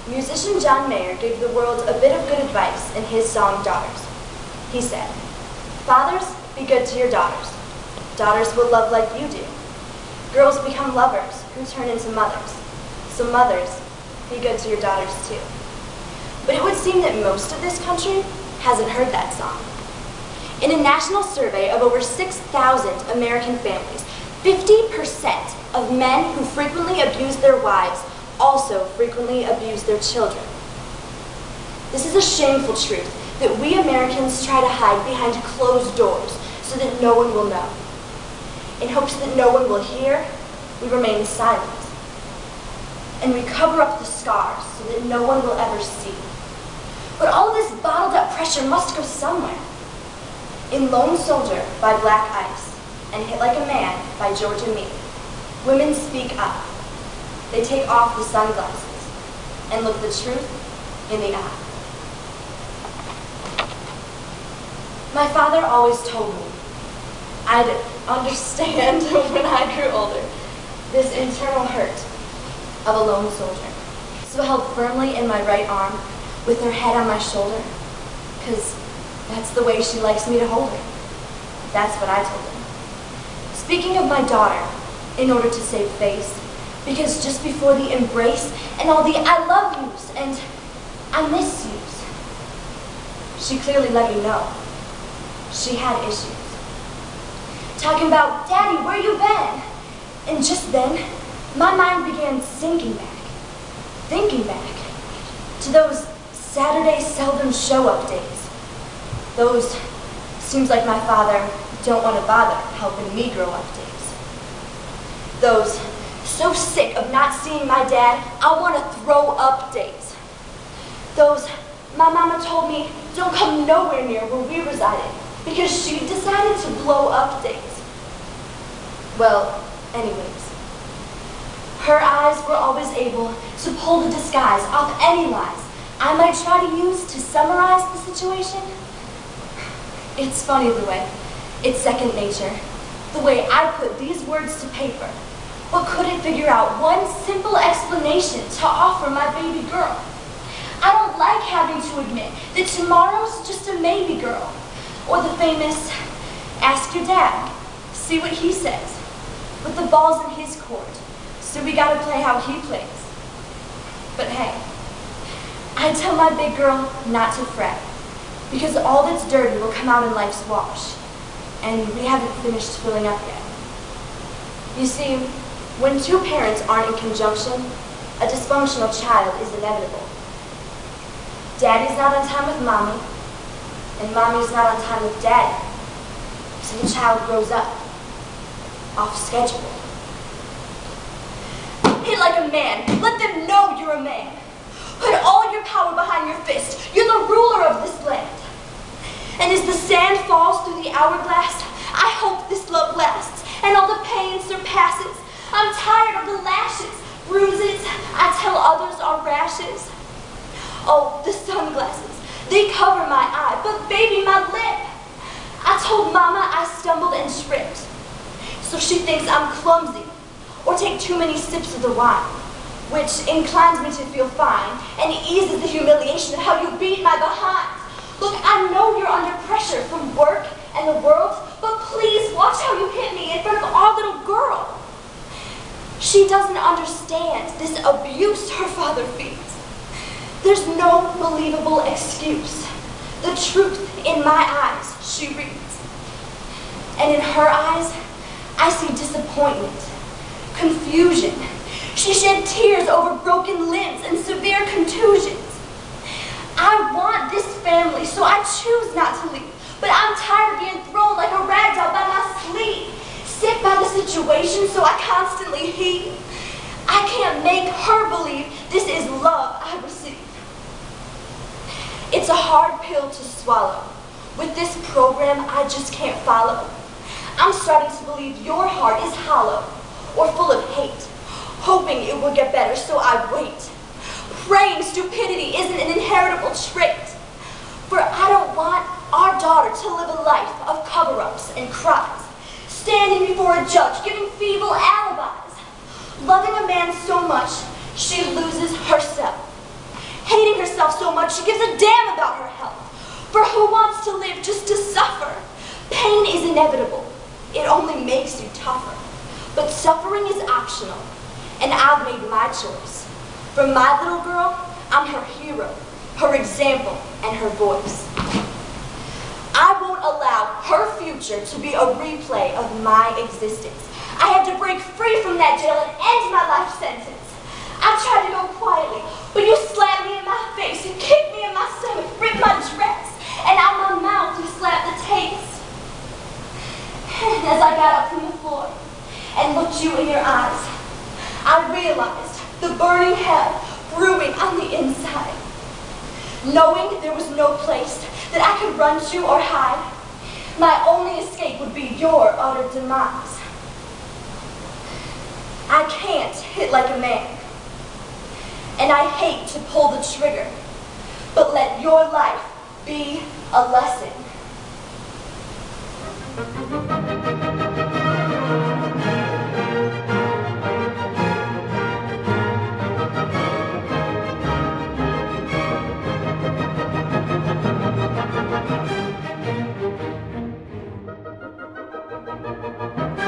Musician John Mayer gave the world a bit of good advice in his song, Daughters. He said, "Fathers, be good to your daughters. Daughters will love like you do. Girls become lovers who turn into mothers. So mothers, be good to your daughters too." But it would seem that most of this country hasn't heard that song. In a national survey of over 6,000 American families, 50% of men who frequently abuse their wives also frequently abuse their children. This is a shameful truth that we Americans try to hide behind closed doors so that no one will know. In hopes that no one will hear, we remain silent. And we cover up the scars so that no one will ever see. But all this bottled up pressure must go somewhere. In Lone Soldier by Black Ice and Hit Like a Man by Georgia Meade, women speak up. They take off the sunglasses and look the truth in the eye. My father always told me I'd understand when I grew older this internal hurt of a lone soldier. So held firmly in my right arm with her head on my shoulder, because that's the way she likes me to hold her. That's what I told her. Speaking of my daughter, in order to save face, because just before the embrace and all the I love yous and I miss yous, she clearly let me know she had issues. Talking about, "Daddy, where you been?" And just then, my mind began thinking back to those Saturday seldom show up days. Those seems like my father don't want to bother helping me grow up days. Those so sick of not seeing my dad, I want to throw up days. Those my mama told me don't come nowhere near where we resided because she decided to blow up days. Well, anyways, her eyes were always able to pull the disguise off any lies I might try to use to summarize the situation. It's funny the way, it's second nature, the way I put these words to paper, but couldn't figure out one simple explanation to offer my baby girl. I don't like having to admit that tomorrow's just a maybe girl, or the famous, "Ask your dad, see what he says," with the ball's in his court, so we gotta play how he plays. But hey, I tell my big girl not to fret, because all that's dirty will come out in life's wash, and we haven't finished filling up yet. You see, when two parents aren't in conjunction, a dysfunctional child is inevitable. Daddy's not on time with mommy, and mommy's not on time with daddy, so the child grows up off schedule. Hit like a man. Let them know you're a man. Put all your power behind your fist. You're the ruler of this land. And as the sand falls through the hourglass, I hope this love lasts and all the pain surpasses. I'm tired of the lashes, bruises I tell others are rashes. Oh, the sunglasses, they cover my eye, but baby, my lip. I told mama I stumbled and tripped, so she thinks I'm clumsy or take too many sips of the wine, which inclines me to feel fine and eases the humiliation of how you beat my behind. Look, I know you're under pressure from work and the world, but please watch how you hit me in front of our little girl. She doesn't understand this abuse her father feeds. There's no believable excuse. The truth in my eyes, she reads. And in her eyes, I see disappointment, confusion. She shed tears over broken limbs and severe contusions. I want this family, so I choose not to leave. But I'm tired of being thrown like a rag doll by my sleeve. Sick by the situation, so I constantly heave. I can't make her believe this is love I receive. It's a hard pill to swallow. With this program, I just can't follow. I'm starting to believe your heart is hollow or full of hate, hoping it will get better, so I wait. Praying stupidity isn't an inheritable trait. For I don't want our daughter to live a life of cover-ups and cries, standing before a judge, giving feeble alibis, loving a man so much she loses herself. Hating herself so much, she gives a damn about her health. For who wants to live just to suffer? Pain is inevitable. It only makes you tougher. But suffering is optional, and I've made my choice. For my little girl, I'm her hero, her example, and her voice. I won't allow her future to be a replay of my existence. I had to break free from that jail and end my life sentence. I tried to go quietly, but you slapped me in my face, you kicked me in my stomach, ripped my dress, and out my mouth you slapped the taste. And as I got up from the floor and looked you in your eyes, I realized the burning hell brewing on the inside. Knowing there was no place that I could run to or hide, my only escape would be your utter demise. I can't hit like a man, and I hate to pull the trigger, but let your life be a lesson.